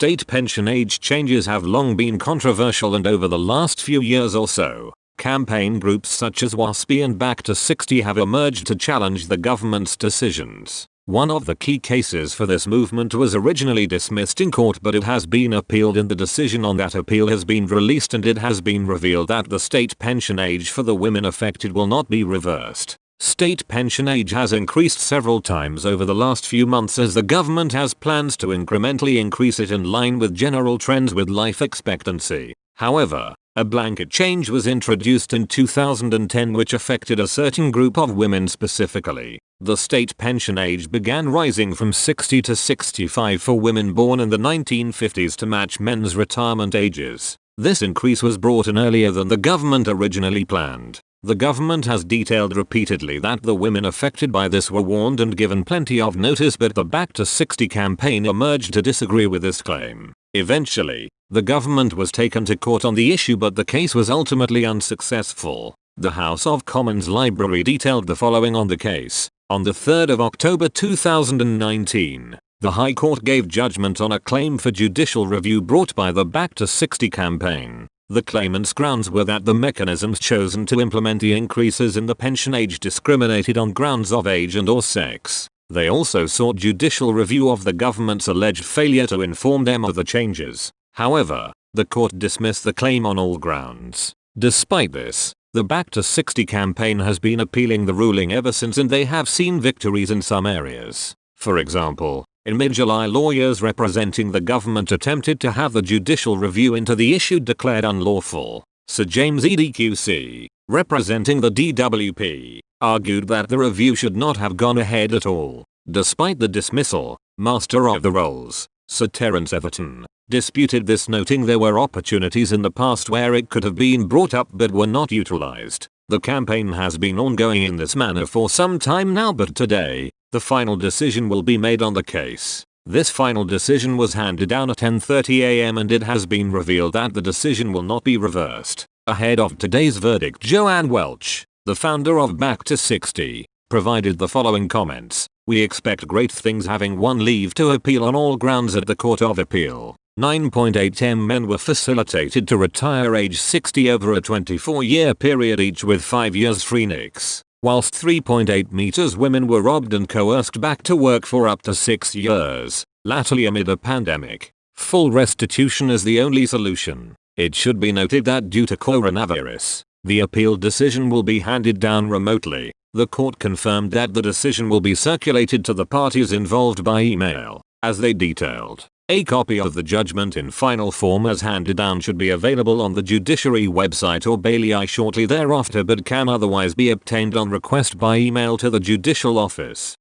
State pension age changes have long been controversial, and over the last few years or so, campaign groups such as WASPI and BackTo60 have emerged to challenge the government's decisions. One of the key cases for this movement was originally dismissed in court, but it has been appealed, and the decision on that appeal has been released, and it has been revealed that the state pension age for the women affected will not be reversed. State pension age has increased several times over the last few months as the government has plans to incrementally increase it in line with general trends with life expectancy. However, a blanket change was introduced in 2010 which affected a certain group of women specifically. The state pension age began rising from 60 to 65 for women born in the 1950s to match men's retirement ages. This increase was brought in earlier than the government originally planned. The government has detailed repeatedly that the women affected by this were warned and given plenty of notice, but the BackTo60 campaign emerged to disagree with this claim. Eventually, the government was taken to court on the issue, but the case was ultimately unsuccessful. The House of Commons Library detailed the following on the case. On the 3rd of October 2019, the High Court gave judgment on a claim for judicial review brought by the BackTo60 campaign. The claimant's grounds were that the mechanisms chosen to implement the increases in the pension age discriminated on grounds of age and/or sex. They also sought judicial review of the government's alleged failure to inform them of the changes. However, the court dismissed the claim on all grounds. Despite this, the BackTo60 campaign has been appealing the ruling ever since, and they have seen victories in some areas. For example, in mid-July, lawyers representing the government attempted to have the judicial review into the issue declared unlawful. Sir James EDQC, representing the DWP, argued that the review should not have gone ahead at all. Despite the dismissal, Master of the Rolls, Sir Terence Everton, disputed this, noting there were opportunities in the past where it could have been brought up but were not utilized. The campaign has been ongoing in this manner for some time now, but today, the final decision will be made on the case. This final decision was handed down at 10:30 AM, and it has been revealed that the decision will not be reversed. Ahead of today's verdict, Joanne Welch, the founder of BackTo60, provided the following comments. "We expect great things, having won leave to appeal on all grounds at the Court of Appeal. 9.8 men were facilitated to retire age 60 over a 24-year period, each with 5 years free nicks, whilst 3.8 meters women were robbed and coerced back to work for up to 6 years, latterly amid a pandemic. Full restitution is the only solution." It should be noted that due to coronavirus, the appeal decision will be handed down remotely. The court confirmed that the decision will be circulated to the parties involved by email, as they detailed. A copy of the judgment in final form as handed down should be available on the judiciary website or bailey shortly thereafter, but can otherwise be obtained on request by email to the judicial office.